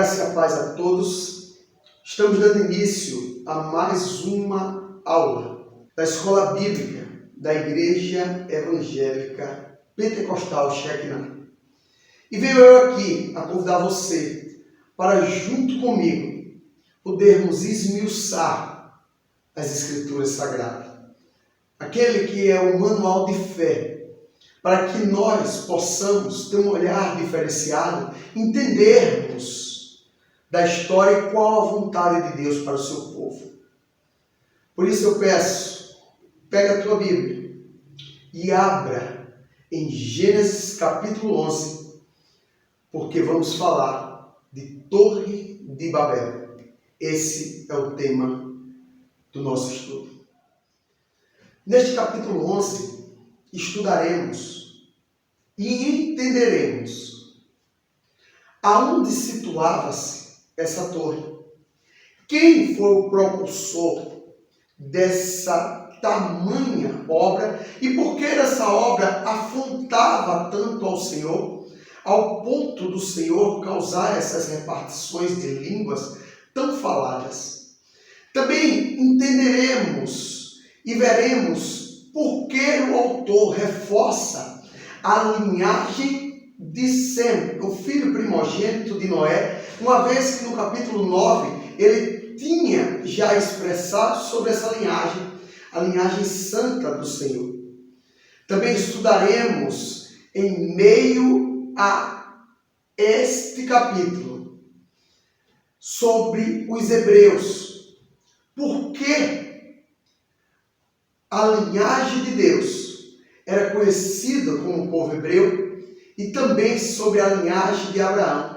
graça e a paz a todos. Estamos dando início a mais uma aula da Escola Bíblica da Igreja Evangélica Pentecostal Shekinah. E venho eu aqui a convidar você para, junto comigo, podermos esmiuçar as Escrituras Sagradas. Aquele que é o manual de fé, para que nós possamos ter um olhar diferenciado, entendermos da história e qual a vontade de Deus para o seu povo. Por isso eu peço, pega a tua Bíblia e abra em Gênesis capítulo 11, porque vamos falar de Torre de Babel. Esse é o tema do nosso estudo. Neste capítulo 11, estudaremos e entenderemos aonde situava-se essa torre. Quem foi o propulsor dessa tamanha obra e por que essa obra afrontava tanto ao Senhor, ao ponto do Senhor causar essas repartições de línguas tão faladas. Também entenderemos e veremos por que o autor reforça a linhagem de Sem, o filho primogênito de Noé, uma vez que no capítulo 9 ele tinha já expressado sobre essa linhagem, a linhagem santa do Senhor. Também estudaremos em meio a este capítulo sobre os hebreus. Por que a linhagem de Deus era conhecida como povo hebreu e também sobre a linhagem de Abraão.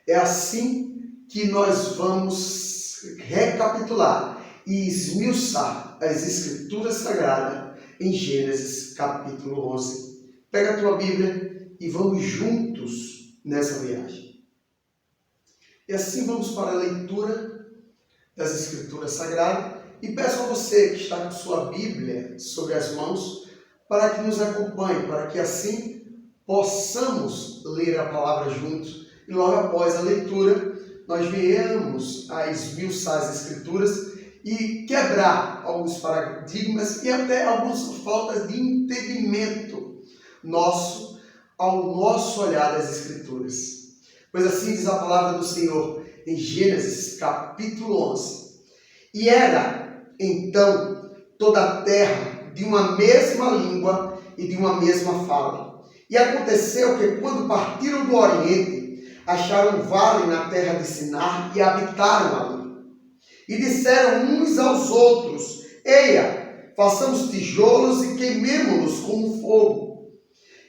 É assim que nós vamos recapitular e esmiuçar as Escrituras Sagradas em Gênesis capítulo 11. Pega a tua Bíblia e vamos juntos nessa viagem. E assim vamos para a leitura das Escrituras Sagradas. E peço a você que está com sua Bíblia sobre as mãos para que nos acompanhe, para que assim possamos ler a palavra juntos e logo após a leitura nós venhamos a esmiuçar as Escrituras e quebrar alguns paradigmas e até algumas faltas de entendimento nosso ao nosso olhar das Escrituras. Pois assim diz a palavra do Senhor em Gênesis capítulo 11. E era então toda a terra de uma mesma língua e de uma mesma fala. E aconteceu que quando partiram do Oriente, acharam um vale na terra de Sinar e habitaram ali. E disseram uns aos outros: Eia, façamos tijolos e queimemo-los com fogo.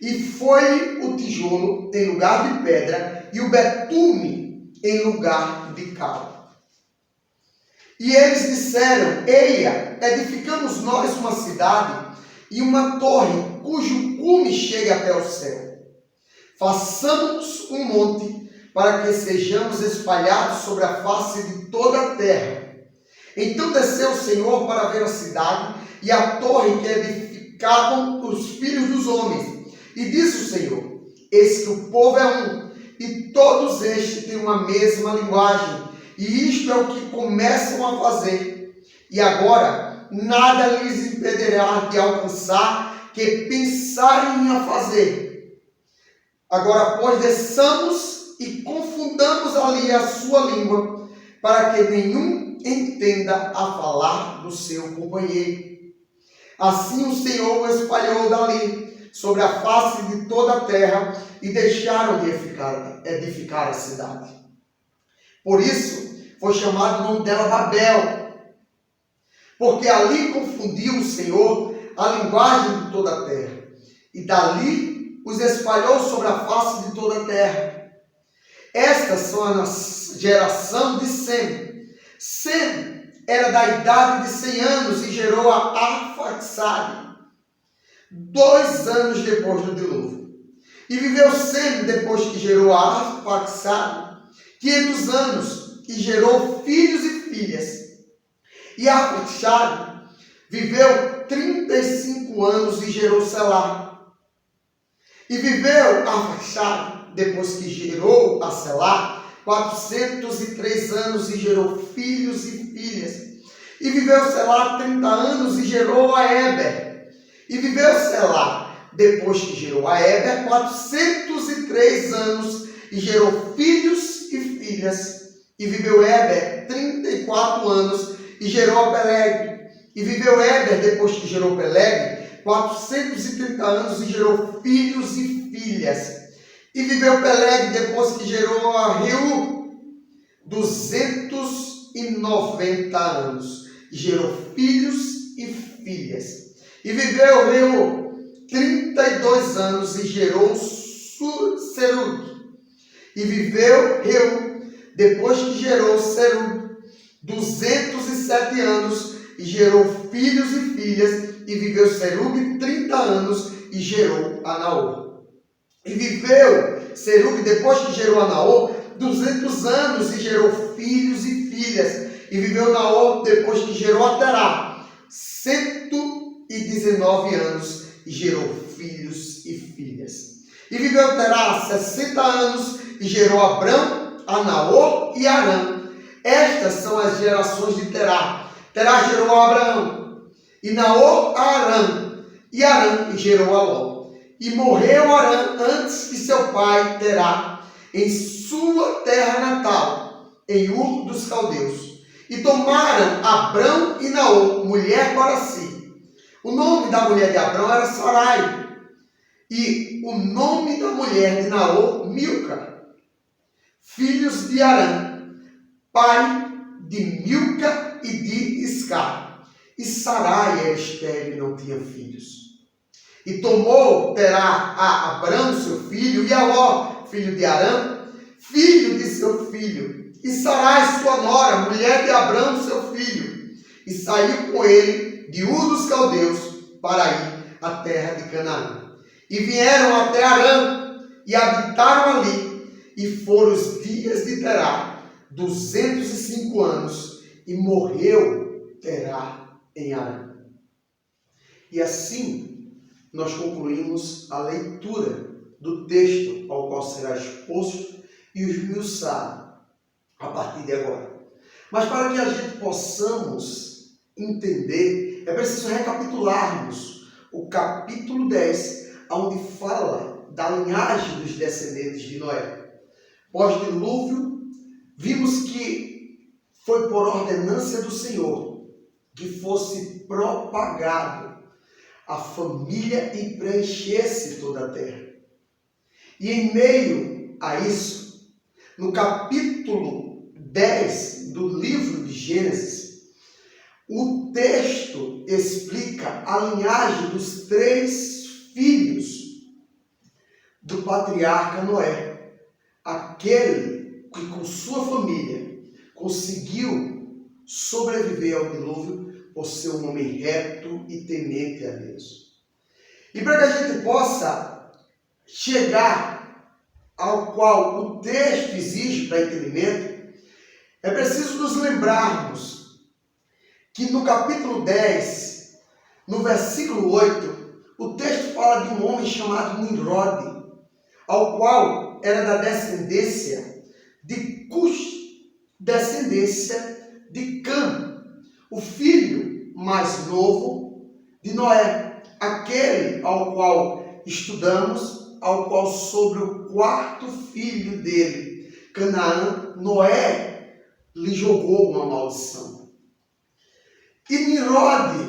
E foi o tijolo em lugar de pedra e o betume em lugar de cal. E eles disseram: Eia, edificamos nós uma cidade e uma torre cujo cume chegue até o céu. Façamos um monte para que sejamos espalhados sobre a face de toda a terra. Então desceu o Senhor para ver a cidade e a torre que edificavam os filhos dos homens. E disse o Senhor: Eis que o povo é um, e todos estes têm uma mesma linguagem. E isto é o que começam a fazer. E agora, nada lhes impedirá de alcançar que pensarem a fazer. Agora, pois, desçamos e confundamos ali a sua língua, para que nenhum entenda a falar do seu companheiro. Assim o Senhor o espalhou dali, sobre a face de toda a terra, e deixaram de edificar a cidade. Por isso, foi chamado o nome dela Babel, porque ali confundiu o Senhor a linguagem de toda a terra, e dali os espalhou sobre a face de toda a terra. Estas são a geração de Sem. Sem era da idade de 100 anos e gerou a Arfaxade, 2 anos depois do dilúvio. E viveu Sem, depois que gerou a Arfaxade, 500 anos, e gerou filhos e filhas. E Arfaxade viveu 35 anos e gerou Selá. E viveu Arfaxade, depois que gerou a Selá, 403 anos e gerou filhos e filhas. E viveu Selá 30 anos e gerou a Éber. E viveu Selá, depois que gerou a Éber, 403 anos e gerou filhos e filhas. E viveu Éber 34 anos e gerou a Peleg. E viveu Éber, depois que gerou Peleg, 430 anos e gerou filhos e filhas. E viveu Peleg, depois que gerou a Reu, 290 anos. E gerou filhos e filhas. E viveu Reu 32 anos e gerou Serug. E viveu Reu, depois que gerou Serug, 207 anos e gerou filhos e filhas. E viveu Serug 30 anos e gerou a Naor. E viveu Serug, depois que gerou a Naor, 200 anos e gerou filhos e filhas. E viveu Naor, depois que gerou a Terá, 119 anos e gerou filhos e filhas. E viveu Terá 60 anos e gerou a Abrão, a Naor e a Arã. Estas são as gerações de Terá. Terá gerou a Abraão, e Naor a Arã, e Arã gerou a Ló. E morreu Arã antes que seu pai Terá, em sua terra natal, em Ur dos Caldeus. E tomaram Abrão e Naor, mulher para si. O nome da mulher de Abrão era Sarai, e o nome da mulher de Naor, Milca. Filhos de Arã, pai de Milca e de Iscar. E Sarai era estéril e não tinha filhos. E tomou Terá a Abrão, seu filho, e a Ló, filho de Arã, filho de seu filho, e Sarai, sua nora, mulher de Abrão, seu filho, e saiu com ele de Ur dos Caldeus para ir à terra de Canaã. E vieram até Arã e habitaram ali, e foram os dias de Terá 205 anos, e morreu Terá em Arã. E assim nós concluímos a leitura do texto ao qual será exposto e esmiuçado a partir de agora. Mas para que a gente possamos entender, é preciso recapitularmos o capítulo 10, onde fala da linhagem dos descendentes de Noé. Pós-dilúvio, vimos que foi por ordenância do Senhor que fosse propagado a família e preenchesse toda a terra. E em meio a isso, no capítulo 10 do livro de Gênesis, o texto explica a linhagem dos 3 filhos do patriarca Noé, aquele que com sua família conseguiu sobreviver ao dilúvio por ser um homem reto e temente a Deus. E para que a gente possa chegar ao qual o texto exige para entendimento, é preciso nos lembrarmos que no capítulo 10, no versículo 8, o texto fala de um homem chamado Nimrod, ao qual era da descendência de Cush, descendência de Cã, o filho mais novo de Noé, aquele ao qual estudamos, ao qual sobre o 4º filho dele, Canaã, Noé lhe jogou uma maldição. E Nimrod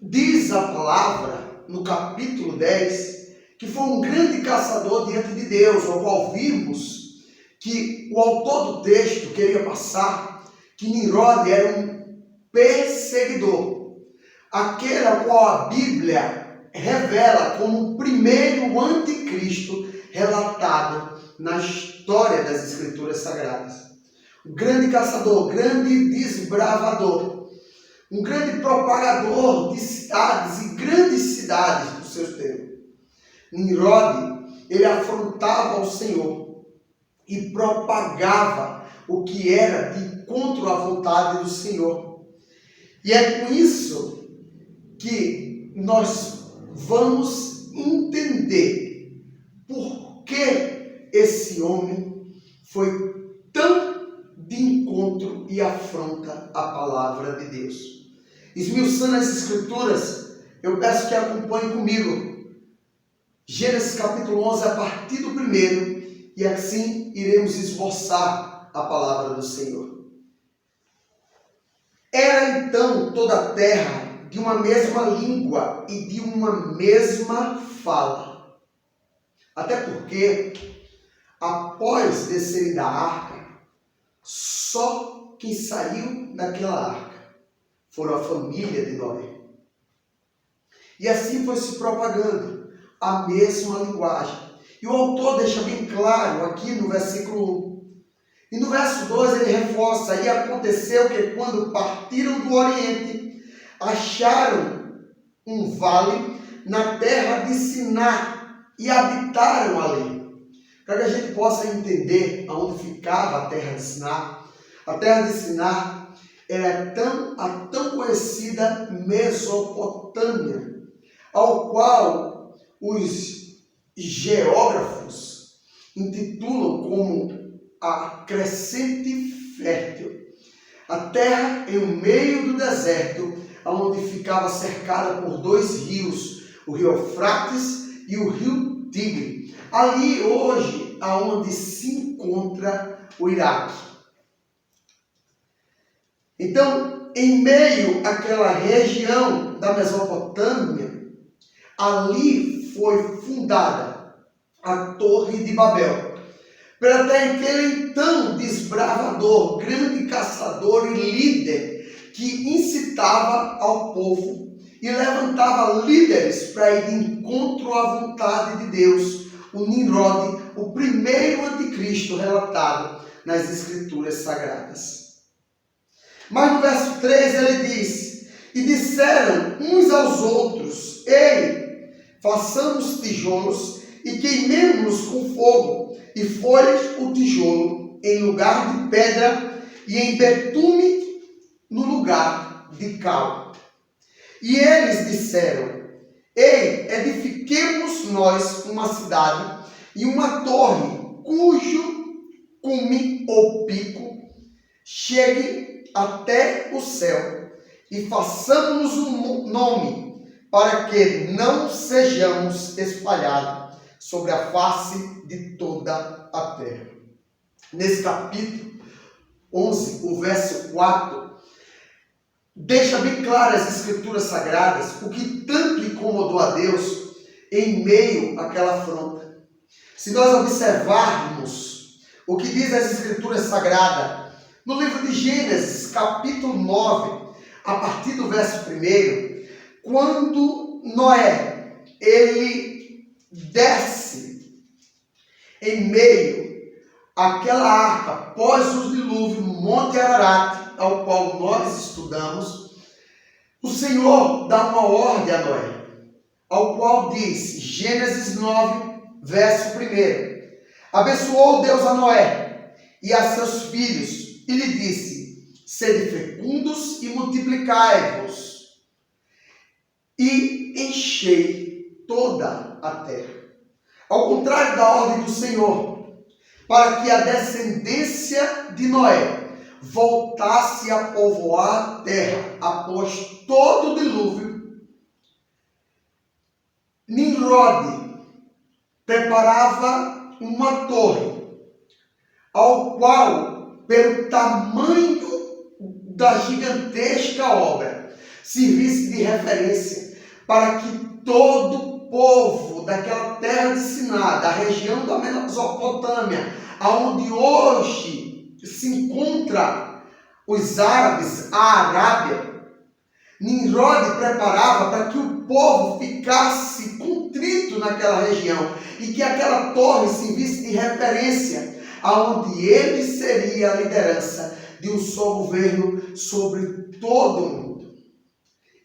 diz a palavra no capítulo 10 que foi um grande caçador diante de Deus, ao qual vimos que o autor do texto queria passar que Nimrod era um perseguidor, aquele ao qual a Bíblia revela como o primeiro anticristo relatado na história das Escrituras Sagradas. Um grande caçador, grande desbravador, um grande propagador de cidades e grandes cidades do seu tempo. Nimrod, ele afrontava o Senhor e propagava o que era de contra a vontade do Senhor. E é com isso que nós vamos entender por que esse homem foi tão encontro e afronta a palavra de Deus. Esmiuçando as Escrituras, eu peço que acompanhe comigo Gênesis capítulo 11, a partir do 1, e assim iremos esboçar a palavra do Senhor. Era então toda a terra de uma mesma língua e de uma mesma fala. Até porque, após descerem da arca, só quem saiu daquela arca foram a família de Noé. E assim foi se propagando a mesma linguagem. E o autor deixa bem claro aqui no versículo 1. E no verso 2 ele reforça: e aconteceu que quando partiram do Oriente, acharam um vale na terra de Siná e habitaram ali. Para que a gente possa entender aonde ficava a terra de Siná, a terra de Siná era a tão conhecida Mesopotâmia, ao qual os geógrafos intitulam como a crescente fértil. A terra em meio do deserto, onde ficava cercada por 2 rios, o rio Eufrates e o rio Tigre. Ali hoje, aonde se encontra o Iraque. Então, em meio àquela região da Mesopotâmia, ali foi fundada a Torre de Babel. Para até aquele então desbravador, grande caçador e líder que incitava ao povo e levantava líderes para ir de encontro à vontade de Deus, o Nimrod, o primeiro anticristo relatado nas Escrituras Sagradas. Mas no verso 3 ele diz: e disseram uns aos outros: ei, façamos tijolos e queimemos-nos com fogo. E foi o tijolo em lugar de pedra e em betume no lugar de cal. E eles disseram: ei, edifiquemos nós uma cidade e uma torre, cujo cume ou pico chegue até o céu, e façamos um nome, para que não sejamos espalhados sobre a face de toda a terra. Nesse capítulo 11, o verso 4, deixa bem claro as Escrituras Sagradas o que tanto incomodou a Deus em meio àquela afronta. Se nós observarmos o que diz as Escrituras Sagradas, no livro de Gênesis, capítulo 9, a partir do verso 1, quando Noé, ele desce em meio àquela arca, após o dilúvio, no Monte Ararat, ao qual nós estudamos, o Senhor dá uma ordem a Noé, ao qual diz, Gênesis 9, verso 1, abençoou Deus a Noé e a seus filhos, e lhe disse: sede fecundos e multiplicai-vos, e enchei toda a terra. Ao contrário da ordem do Senhor, para que a descendência de Noé voltasse a povoar a terra após todo o dilúvio, Nimrod preparava uma torre, ao qual, pelo tamanho da gigantesca obra, servisse de referência para que todo o povo daquela terra de Siná, da região da Mesopotâmia, aonde hoje se encontra os árabes, a Arábia, Nimrod preparava para que o povo ficasse contrito naquela região e que aquela torre servisse de referência, aonde ele seria a liderança de um só governo sobre todo o mundo.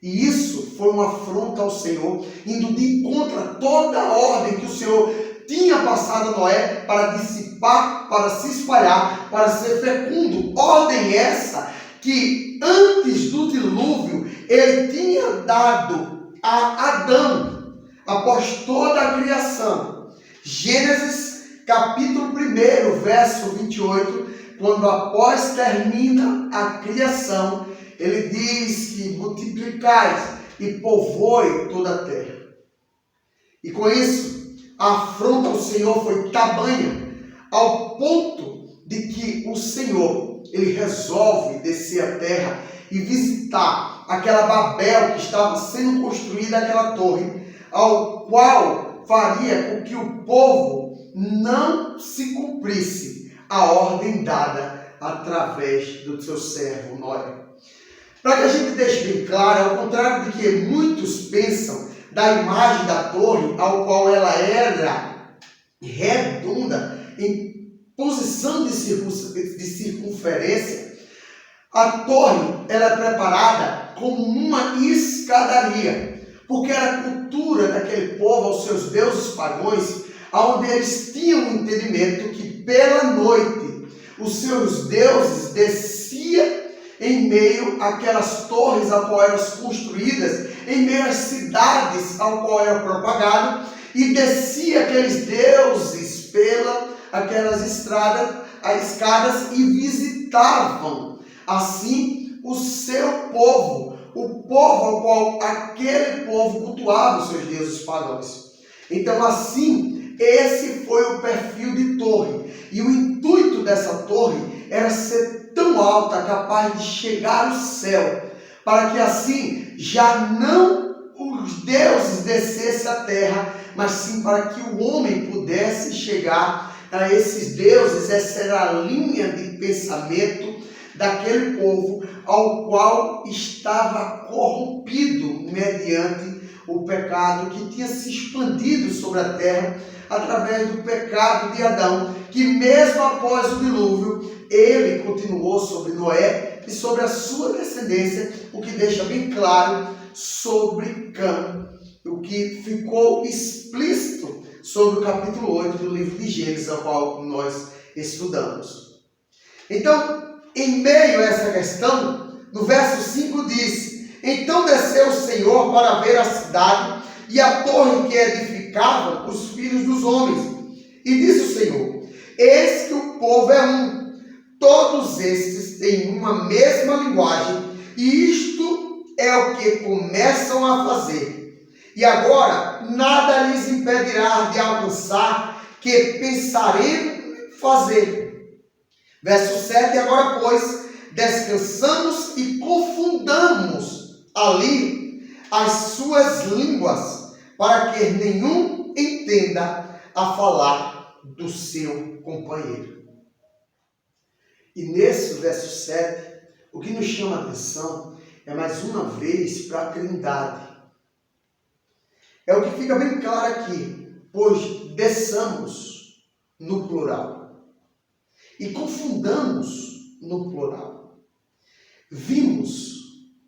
E isso foi uma afronta ao Senhor, indo de encontro a toda a ordem que o Senhor tinha passado a Noé para dissipar, para se espalhar, para ser fecundo. Ordem essa que antes do dilúvio ele tinha dado a Adão, após toda a criação. Gênesis capítulo 1, verso 28, quando após termina a criação, ele diz que multiplicais e povoe toda a terra. E com isso, a afronta ao Senhor foi tamanha, ao ponto de que o Senhor, ele resolve descer a terra e visitar aquela Babel que estava sendo construída, aquela torre, ao qual faria com que o povo não se cumprisse a ordem dada através do seu servo Noé. Para que a gente deixe bem claro, ao contrário de que muitos pensam da imagem da torre, ao qual ela era redonda em posição de circunferência, a torre era preparada como uma escadaria, porque era a cultura daquele povo aos seus deuses pagãos, onde eles tinham um entendimento que pela noite os seus deuses desciam em meio àquelas torres a qual eram construídas, em meio às cidades ao qual era propagado, e descia aqueles deuses aquelas escadas e visitavam assim o seu povo, o povo ao qual aquele povo cultuava os seus deuses pagãos. Então assim, esse foi o perfil de torre, e o intuito dessa torre era ser tão alta, capaz de chegar ao céu, para que assim já não os deuses descessem à terra, mas sim para que o homem pudesse chegar a esses deuses. Essa era a linha de pensamento daquele povo ao qual estava corrompido mediante o pecado que tinha se expandido sobre a terra através do pecado de Adão, que mesmo após o dilúvio, ele continuou sobre Noé e sobre a sua descendência, o que deixa bem claro sobre Cã, o que ficou explícito sobre o capítulo 8 do livro de Gênesis, ao qual nós estudamos. Então, em meio a essa questão, no verso 5 diz: então desceu o Senhor para ver a cidade e a torre que edificavam os filhos dos homens. E disse o Senhor: eis que o povo é um, todos estes têm uma mesma linguagem, e isto é o que começam a fazer. E agora nada lhes impedirá de alcançar que pensarem fazer. Verso 7, agora pois, descansamos e confundamos ali as suas línguas, para que nenhum entenda a falar do seu companheiro. E nesse verso 7, o que nos chama a atenção é mais uma vez para a Trindade. É o que fica bem claro aqui, pois desçamos no plural e confundamos no plural. Vimos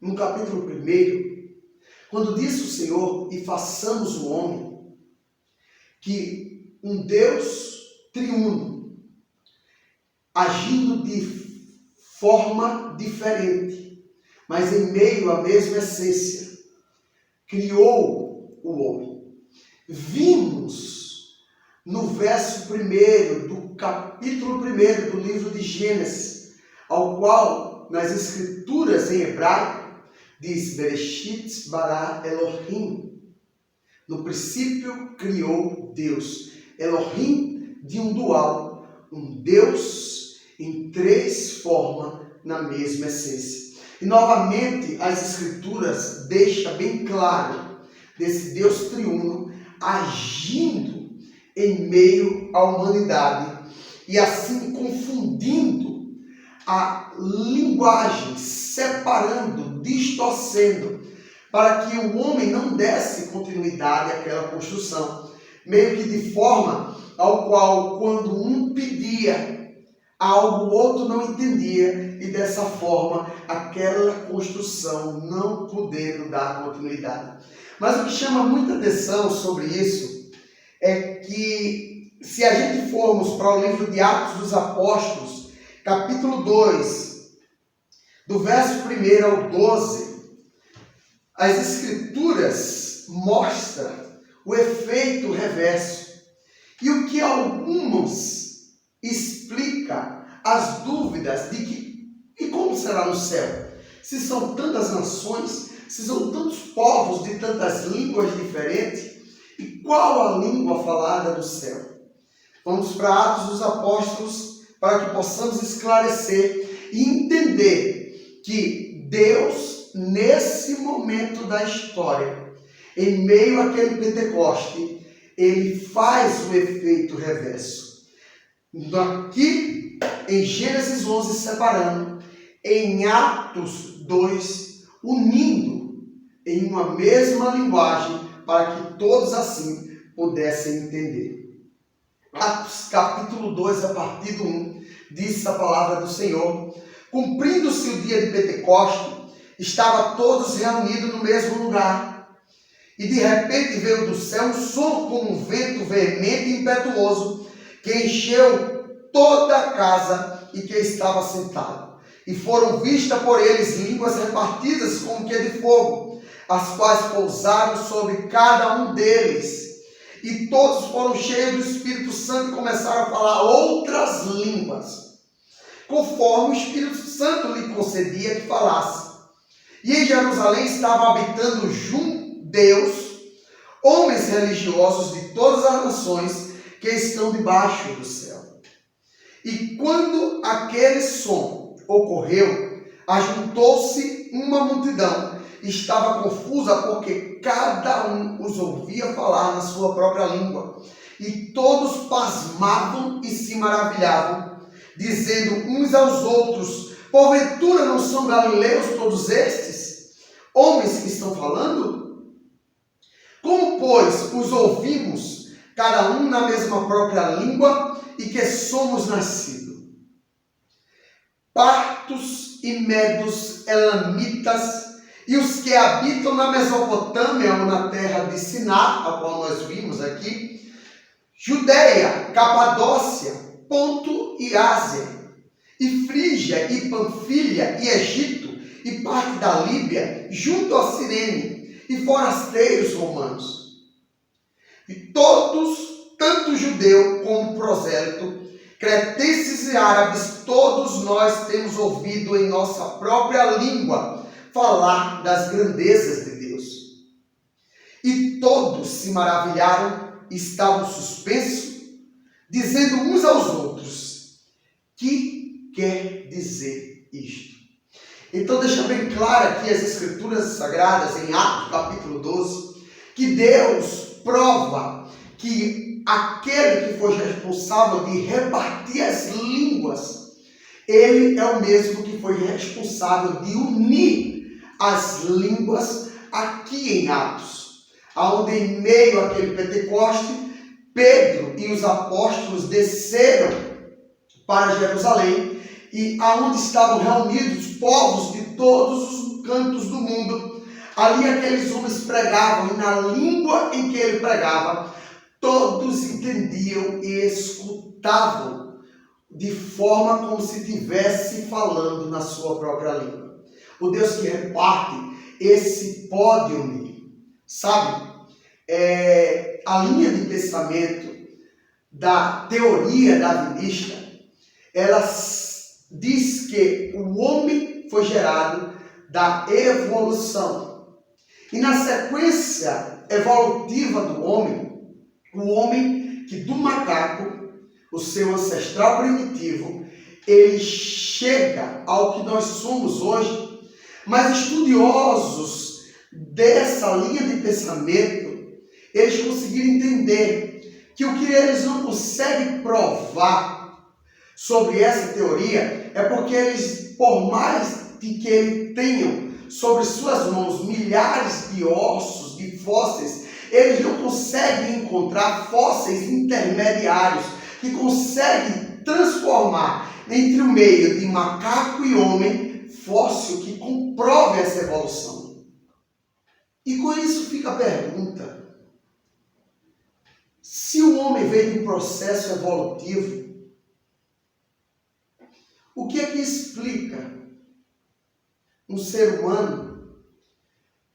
no capítulo 1, quando disse o Senhor: e façamos o homem, que um Deus triuno, agindo de forma diferente, mas em meio à mesma essência, criou o homem. Vimos no verso 1 do capítulo 1 do livro de Gênesis, ao qual nas escrituras em hebraico diz: Bereshit bara Elohim. No princípio criou Deus. Elohim de um dual, um Deus em três formas na mesma essência. E novamente as escrituras deixam bem claro desse Deus triuno agindo em meio à humanidade e assim confundindo a linguagem, separando, distorcendo, para que o homem não desse continuidade àquela construção, meio que de forma ao qual, quando um pedia algo, o outro não entendia, e dessa forma aquela construção não podendo dar continuidade. Mas o que chama muita atenção sobre isso é que, se a gente formos para o livro de Atos dos Apóstolos, capítulo 2, do verso 1 ao 12, as escrituras mostram o efeito reverso, e o que alguns explica as dúvidas de e como será no céu? Se são tantas nações, se são tantos povos de tantas línguas diferentes, e qual a língua falada do céu? Vamos para Atos dos Apóstolos para que possamos esclarecer e entender que Deus, nesse momento da história, em meio àquele Pentecoste, ele faz o efeito reverso. Aqui em Gênesis 11, separando, em Atos 2, unindo em uma mesma linguagem para que todos assim pudessem entender. Atos capítulo 2, a partir do 1, diz a palavra do Senhor: cumprindo-se o dia de Pentecoste, estavam todos reunidos no mesmo lugar. E de repente veio do céu um som como um vento veemente e impetuoso, que encheu toda a casa e que estava sentado. E foram vistas por eles línguas repartidas como que de fogo, as quais pousaram sobre cada um deles. E todos foram cheios do Espírito Santo e começaram a falar outras línguas, conforme o Espírito Santo lhe concedia que falasse. E em Jerusalém estavam habitando judeus, homens religiosos de todas as nações que estão debaixo do céu. E quando aquele som ocorreu, ajuntou-se uma multidão, estava confusa porque cada um os ouvia falar na sua própria língua. E todos pasmavam e se maravilhavam, dizendo uns aos outros: porventura não são galileus todos estes, homens que estão falando? Como, pois, os ouvimos, cada um na mesma própria língua, e que somos nascidos? Partos e medos, elamitas, e os que habitam na Mesopotâmia ou na terra de Siná, a qual nós vimos aqui, Judeia, Capadócia, Ponto e Ásia, e Frígia e Panfilha e Egito, e parte da Líbia, junto a Cirene, e forasteiros romanos. E todos, tanto judeu como prosélito, cretenses e árabes, todos nós temos ouvido em nossa própria língua falar das grandezas de Deus. E todos se maravilharam e estavam suspensos, dizendo uns aos outros: que quer dizer isto? Então deixa bem claro aqui as escrituras sagradas em Atos capítulo 12, que Deus prova que aquele que foi responsável de repartir as línguas, ele é o mesmo que foi responsável de unir as línguas aqui em Atos, onde em meio àquele Pentecoste, Pedro e os apóstolos desceram para Jerusalém, e aonde estavam reunidos povos de todos os cantos do mundo. Ali aqueles homens pregavam, e na língua em que ele pregava, todos entendiam e escutavam de forma como se estivesse falando na sua própria língua. O Deus que reparte, esse pode unir. Sabe, a linha de pensamento da teoria darwinista, ela diz que o homem foi gerado da evolução. E na sequência evolutiva do homem, o homem que do macaco, o seu ancestral primitivo, ele chega ao que nós somos hoje. Mas estudiosos dessa linha de pensamento, eles conseguiram entender que o que eles não conseguem provar sobre essa teoria é porque eles, por mais de que eles tenham sobre suas mãos milhares de ossos, de fósseis, eles não conseguem encontrar fósseis intermediários que conseguem transformar entre o meio de macaco e homem fóssil que comprove essa evolução. E com isso fica a pergunta: se o homem veio de um processo evolutivo, o que é que explica um ser humano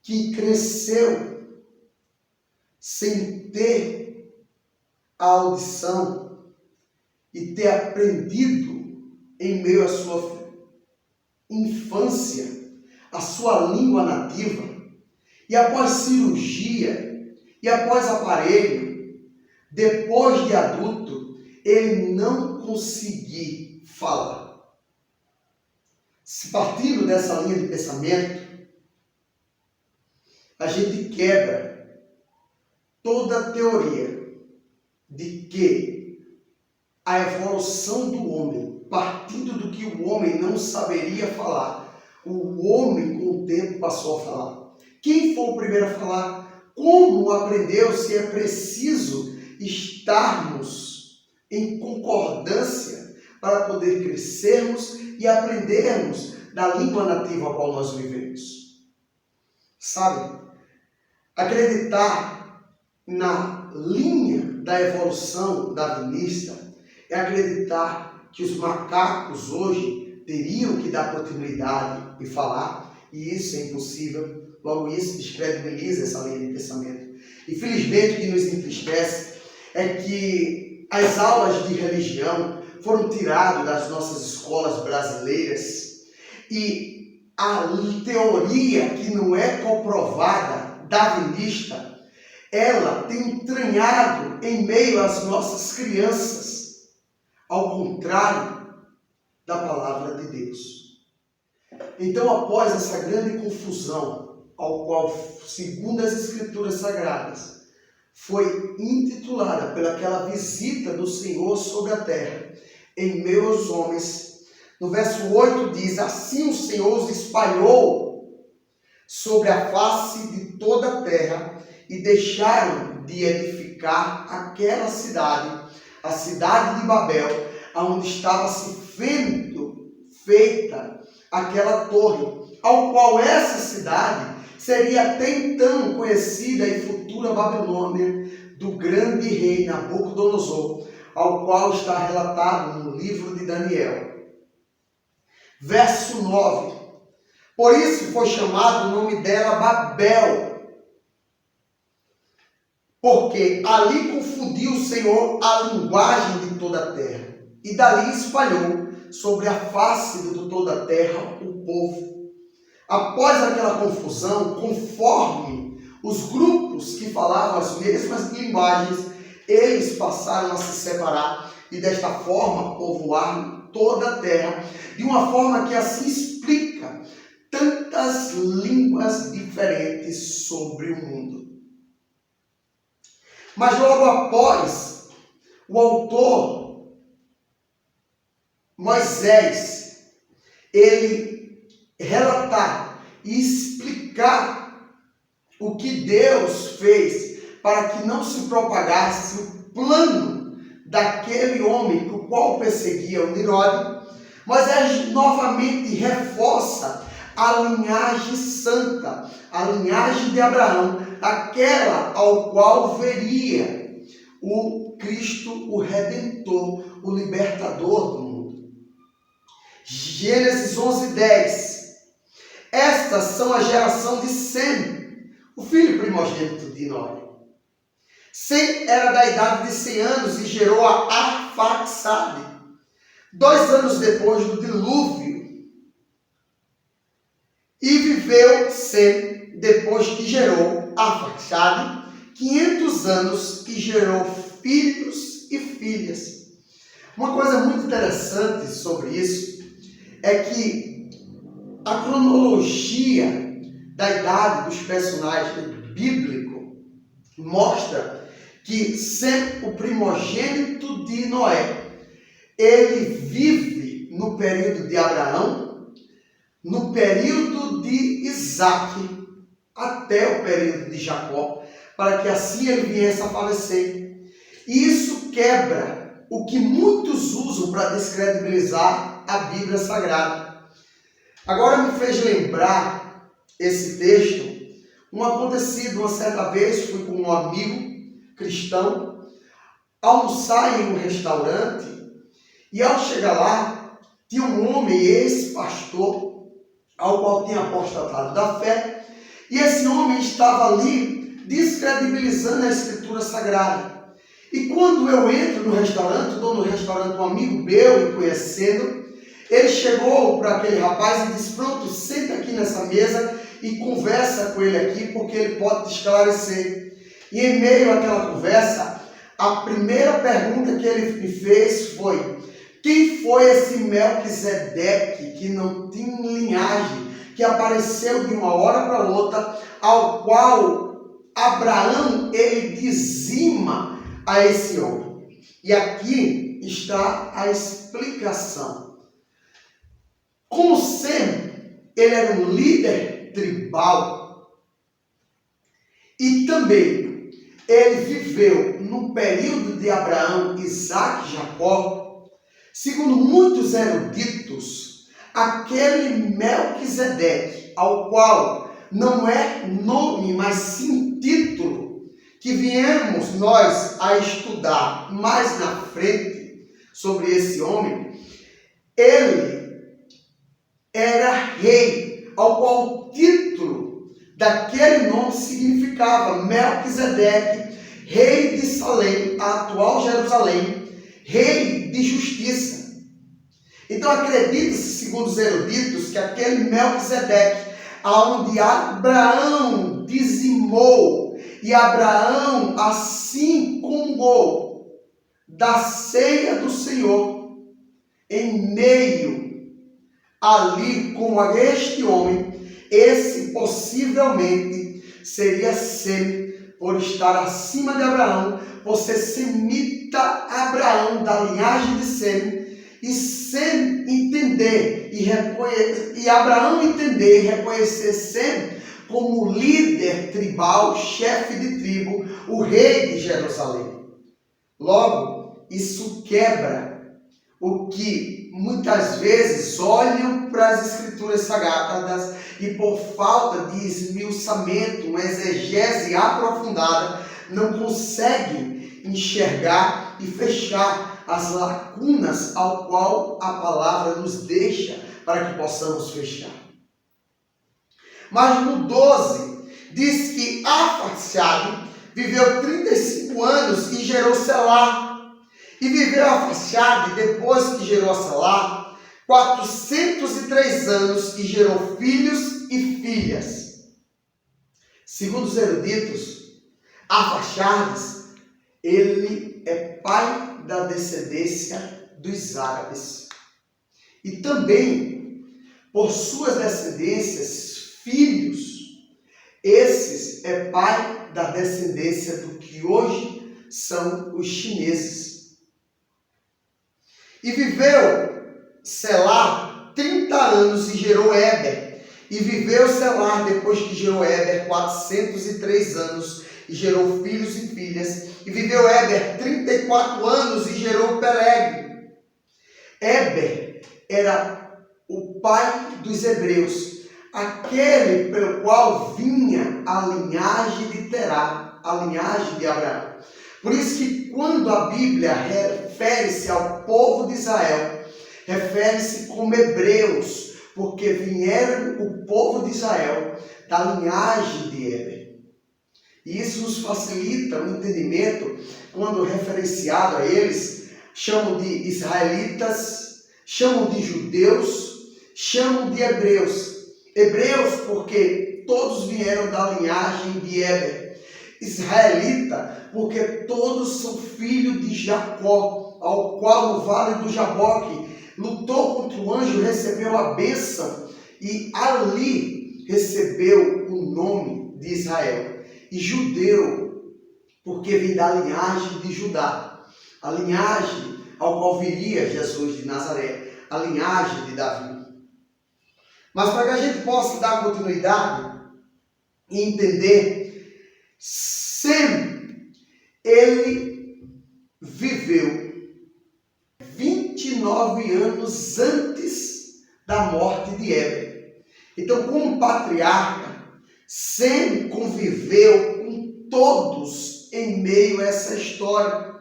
que cresceu sem ter a audição e ter aprendido em meio à sua infância, à sua língua nativa, e após cirurgia, e após aparelho, depois de adulto, ele não conseguir falar. Se partindo dessa linha de pensamento, a gente quebra toda a teoria de que a evolução do homem, partindo do que o homem não saberia falar, o homem com o tempo passou a falar. Quem foi o primeiro a falar? Como aprendeu? Se é preciso estarmos em concordância para poder crescermos e aprendermos da língua nativa a qual nós vivemos. Sabe? Acreditar na linha da evolução darwinista é acreditar que os macacos hoje teriam que dar continuidade e falar, e isso é impossível. Logo, isso descredibiliza essa linha de pensamento. Infelizmente, o que nos entristece é que as aulas de religião foram tiradas das nossas escolas brasileiras e a teoria que não é comprovada, darwinista, ela tem entranhado em meio às nossas crianças, ao contrário da palavra de Deus. Então, após essa grande confusão, ao qual, segundo as Escrituras Sagradas, foi intitulada pelaquela visita do Senhor sobre a terra, em meio aos homens, no verso 8 diz: assim o Senhor os espalhou sobre a face de toda a terra, e deixaram de edificar aquela cidade, a cidade de Babel, onde estava se feita aquela torre, ao qual essa cidade seria até então conhecida em futura Babilônia, do grande rei Nabucodonosor, ao qual está relatado no livro de Daniel. Verso 9. Por isso foi chamado o nome dela Babel, porque ali confundiu o Senhor a linguagem de toda a terra, e dali espalhou sobre a face de toda a terra o povo. Após aquela confusão, conforme os grupos que falavam as mesmas linguagens, eles passaram a se separar e desta forma povoar toda a terra, de uma forma que assim explica tantas línguas diferentes sobre o mundo. Mas logo após, o autor Moisés, ele relatar e explicar o que Deus fez para que não se propagasse o plano daquele homem o qual perseguia o Nirode, Moisés novamente reforça a linhagem santa, a linhagem de Abraão, aquela ao qual veria o Cristo, o Redentor, o Libertador do mundo. Gênesis 11:10. Estas são a geração de Sem, o filho primogênito de Noé. Sem era da idade de 100 anos e gerou a Arfaxade, 2 anos depois do dilúvio. E viveu Sem, depois que gerou Arfaxade, 500 anos e gerou filhos e filhas. Uma coisa muito interessante sobre isso é que a cronologia da idade dos personagens bíblicos mostra que Sem, o primogênito de Noé, ele vive no período de Abraão, no período de Isaac, até o período de Jacó, para que assim ele viesse a falecer. E isso quebra o que muitos usam para descredibilizar a Bíblia Sagrada. Agora me fez lembrar esse texto, um acontecido uma certa vez, fui com um amigo cristão almoçar em um restaurante, e ao chegar lá, tinha um homem, ex-pastor, ao qual tinha apostatado da fé, e esse homem estava ali descredibilizando a Escritura Sagrada. E quando eu entro no restaurante, estou no restaurante um amigo meu, e conhecendo, Ele chegou para aquele rapaz e disse: pronto, senta aqui nessa mesa e conversa com ele aqui, porque ele pode te esclarecer. E em meio àquela conversa, a primeira pergunta que ele me fez foi: quem foi esse Melquisedeque que não tinha linhagem, que apareceu de uma hora para outra, ao qual Abraão ele dizima a esse homem? E aqui está a explicação. Como Sem, ele era um líder tribal e também ele viveu no período de Abraão, Isaac e Jacó. Segundo muitos eruditos, aquele Melquisedeque, ao qual não é nome, mas sim título, que viemos nós a estudar mais na frente sobre esse homem, ele era rei, ao qual o título daquele nome significava Melquisedeque, rei de Salém, a atual Jerusalém, rei de justiça. Então acredita-se, segundo os eruditos, que aquele Melquisedeque, aonde Abraão dizimou e Abraão assim comungou da ceia do Senhor, em meio ali com este homem, esse possivelmente seria Sem, por estar acima de Abraão, por ser semita Abraão, da linhagem de Sem, e Sem entender e Abraão entender e reconhecer Sem como líder tribal, chefe de tribo, o rei de Jerusalém. Logo, isso quebra o que muitas vezes olham para as escrituras sagradas e por falta de esmiuçamento, uma exegese aprofundada, não conseguem enxergar e fechar as lacunas ao qual a palavra nos deixa para que possamos fechar. Mas no 12, diz que Arfaxade viveu 35 anos e gerou Selá. E viveu Arfaxade, depois que gerou Selá, 403 anos e gerou filhos e filhas. Segundo os eruditos, Arfaxade, ele é pai da descendência dos árabes. E também, por suas descendências, filhos, esses é pai da descendência do que hoje são os chineses. E viveu Selá 30 anos e gerou Éber. E viveu Selá, depois que gerou Éber, 403 anos e gerou filhos e filhas. E viveu Éber 34 anos e gerou Peleg. Éber era o pai dos hebreus, aquele pelo qual vinha a linhagem de Terá, a linhagem de Abraão. Por isso que quando a Bíblia refere-se ao povo de Israel, refere-se como hebreus, porque vieram o povo de Israel da linhagem de Éber. E isso nos facilita o entendimento quando referenciado a eles, chamam de israelitas, chamam de judeus, chamam de hebreus. Hebreus porque todos vieram da linhagem de Éber. Israelita, porque todos são filhos de Jacó, ao qual no vale do Jaboque lutou contra o anjo, recebeu a bênção e ali recebeu o nome de Israel. E judeu, porque vem da linhagem de Judá, a linhagem ao qual viria Jesus de Nazaré, a linhagem de Davi. Mas para que a gente possa dar continuidade e entender, Sem, ele viveu 29 anos antes da morte de Éber. Então, como patriarca, Sem conviveu com todos em meio a essa história.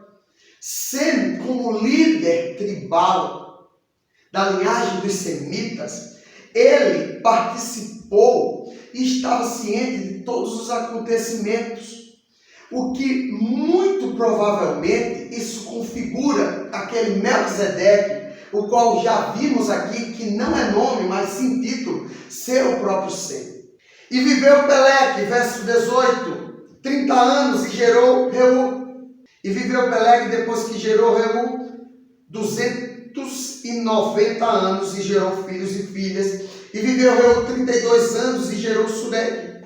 Sem, como líder tribal da linhagem dos semitas, ele participou e estava ciente de todos os acontecimentos, o que muito provavelmente isso configura aquele Melquisedeque o qual já vimos aqui que não é nome, mas sim título, ser o próprio ser. E viveu Pelegue, verso 18, 30 anos e gerou Reu. E viveu Pelegue, depois que gerou Reu, 290 anos e gerou filhos e filhas. E viveu Reu 32 anos e gerou Sureg.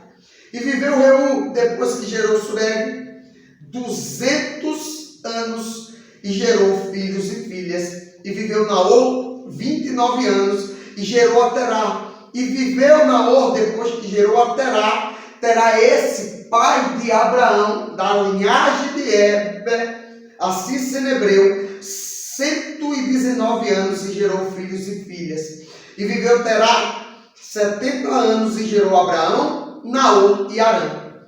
E viveu Reu, depois que gerou Sureg, 200 anos e gerou filhos e filhas. E viveu Naor 29 anos e gerou a Terá. E viveu Naor, depois que gerou a Terá, Terá esse pai de Abraão, da linhagem de Heber, assim sendo hebreu, 119 anos e gerou filhos e filhas. E viveu Terá 70 anos e gerou Abraão, Naor e Arã.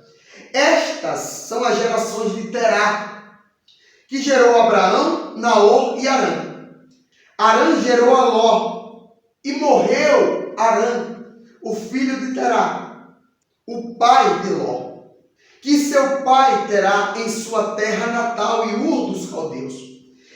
Estas são as gerações de Terá, que gerou Abraão, Naor e Arã. Arã gerou a Ló, e morreu Arã, o filho de Terá, o pai de Ló, que seu pai Terá em sua terra natal e Ur dos caldeus.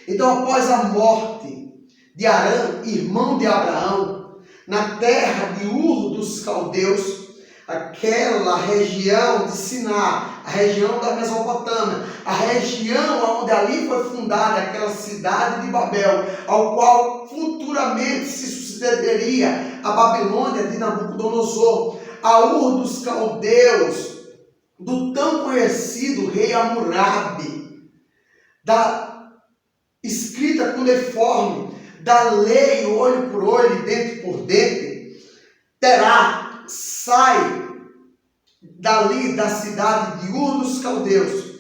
Então, após a morte de Arã, irmão de Abraão, na terra de Ur dos caldeus, aquela região de Siná, a região da Mesopotâmia, a região onde ali foi fundada aquela cidade de Babel, ao qual futuramente se sucederia a Babilônia de Nabucodonosor, a Ur dos caldeus, do tão conhecido rei Hammurabi, da escrita cuneiforme, da lei olho por olho, dente por dente. Terá sai dali da cidade de Ur dos caldeus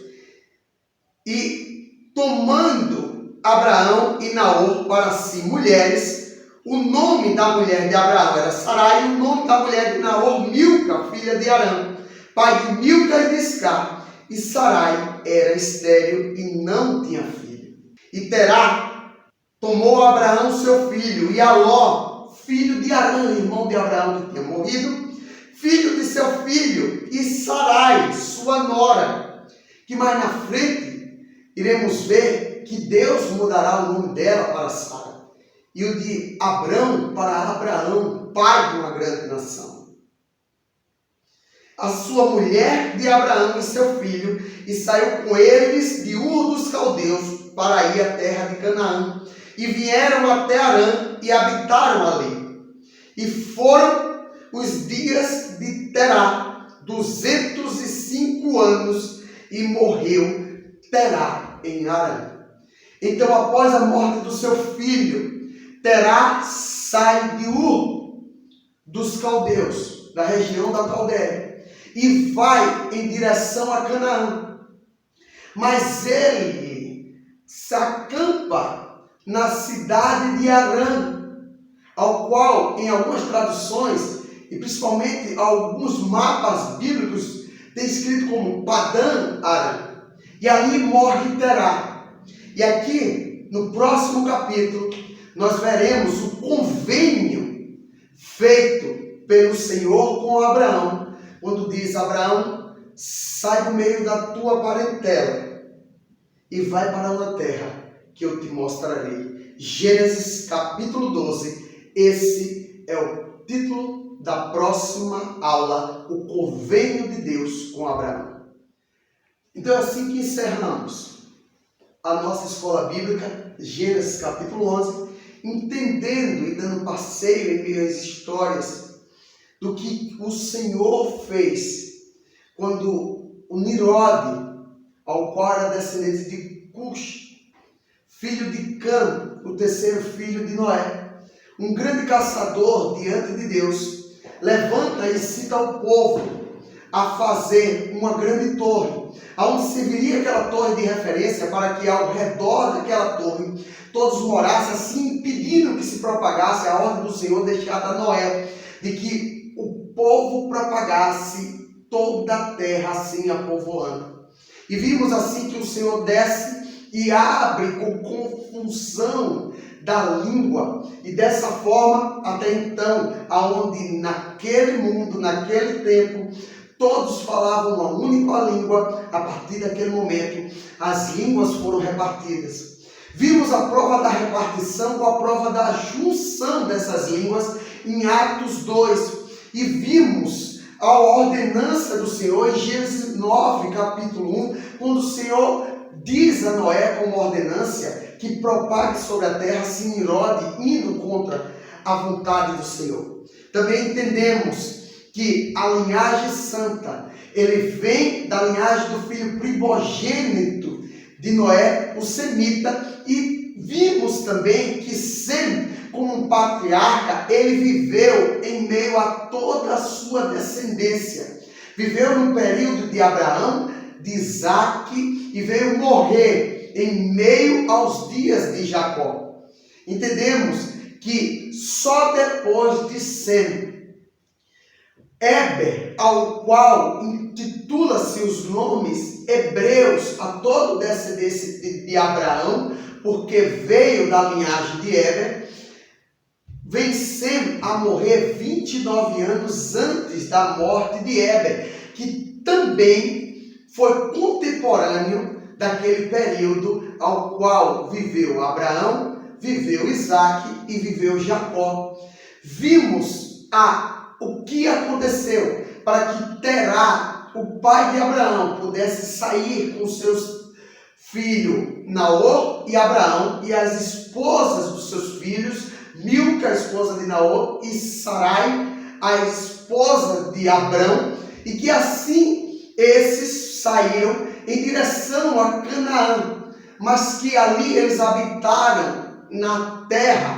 e tomando Abraão e Naor para si mulheres. O nome da mulher de Abraão era Sarai, e o nome da mulher de Naor, Milca, filha de Arã, pai de Milca e de Iscar. E Sarai era estéril e não tinha filho. E Terá tomou Abraão seu filho, e a Ló, filho de Arã, irmão de Abraão que tinha morrido, filho de seu filho, e Sarai, sua nora, que mais na frente iremos ver que Deus mudará o nome dela para Sara, e o de Abrão para Abraão, pai de uma grande nação. A sua mulher de Abraão e seu filho, e saiu com eles de Ur dos caldeus para ir à terra de Canaã, e vieram até Arã e habitaram ali. E foram os dias de Terá, 205 anos, e morreu Terá em Arã. Então, após a morte do seu filho, Terá sai de Ur dos caldeus, da região da Caldeia, e vai em direção a Canaã. Mas ele se acampa na cidade de Arã, ao qual, em algumas traduções, e principalmente alguns mapas bíblicos, tem escrito como Padã Arã. E ali morre Terá. E aqui, no próximo capítulo, nós veremos o convênio feito pelo Senhor com Abraão, quando diz: Abraão, sai do meio da tua parentela e vai para uma terra que eu te mostrarei. Gênesis capítulo 12, esse é o título da próxima aula, o convênio de Deus com Abraão. Então é assim que encerramos a nossa escola bíblica, Gênesis capítulo 11, entendendo e dando passeio em meio às histórias do que o Senhor fez quando o Nimrod, ao qual era descendente de Cush, filho de Cã, o terceiro filho de Noé, um grande caçador diante de Deus, levanta e incita o povo a fazer uma grande torre, aonde serviria aquela torre de referência para que ao redor daquela torre todos morassem, assim impedindo que se propagasse a ordem do Senhor deixada a Noé, de que o povo propagasse toda a terra assim a povoando. E vimos assim que o Senhor desce e abre com confusão da língua, e dessa forma, até então, aonde naquele mundo, naquele tempo, todos falavam uma única língua, a partir daquele momento, as línguas foram repartidas. Vimos a prova da repartição com a prova da junção dessas línguas em Atos 2. E vimos a ordenança do Senhor em Gênesis 9, capítulo 1, quando o Senhor diz a Noé como ordenância que propague sobre a terra sem Irode, indo contra a vontade do Senhor. Também entendemos que a linhagem santa, ele vem da linhagem do filho primogênito de Noé, o semita, e vimos também que Sem, como um patriarca, ele viveu em meio a toda a sua descendência. Viveu no período de Abraão, de Isaque, e veio morrer em meio aos dias de Jacó. Entendemos que só depois de Sem, Éber, ao qual intitula-se os nomes hebreus a todo descendência de Abraão, porque veio da linhagem de Éber, vem Sem a morrer 29 anos antes da morte de Éber, que também foi contemporâneo daquele período ao qual viveu Abraão, viveu Isaque e viveu Jacó. Vimos o que aconteceu para que Terá, o pai de Abraão, pudesse sair com seus filhos Naor e Abraão e as esposas dos seus filhos, Milca, a esposa de Naor, e Sarai, a esposa de Abrão, e que assim esses saíram em direção a Canaã, mas que ali eles habitaram na terra,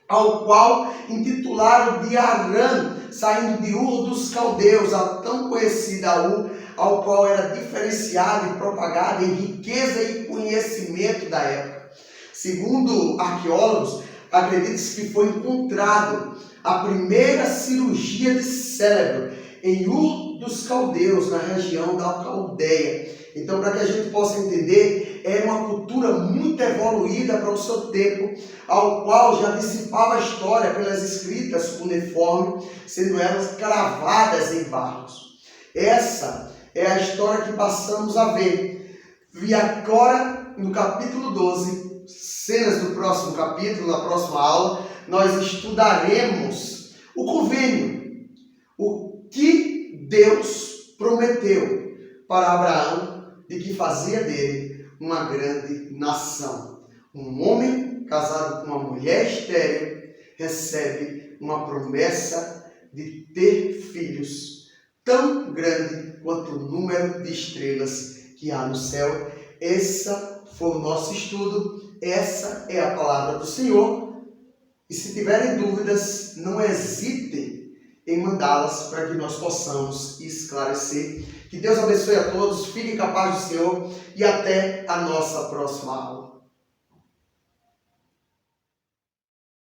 ao qual intitularam de Harã, saindo de Ur dos Caldeus, a tão conhecida Ur, ao qual era diferenciada e propagada em riqueza e conhecimento da época. Segundo arqueólogos, acredita-se que foi encontrado a primeira cirurgia de cérebro em Ur dos Caldeus, na região da Caldeia. Então, para que a gente possa entender, era uma cultura muito evoluída para o seu tempo, ao qual já dissipava a história pelas escritas cuneiforme, sendo elas cravadas em barros. Essa é a história que passamos a ver. E agora, no capítulo 12, cenas do próximo capítulo, na próxima aula, nós estudaremos o convênio, o que Deus prometeu para Abraão, de que fazia dele uma grande nação. Um homem casado com uma mulher estéril recebe uma promessa de ter filhos tão grande quanto o número de estrelas que há no céu. Esse foi o nosso estudo, essa é a palavra do Senhor. E se tiverem dúvidas, não hesitem em mandá-las para que nós possamos esclarecer. Que Deus abençoe a todos, fiquem com a paz do Senhor e até a nossa próxima aula.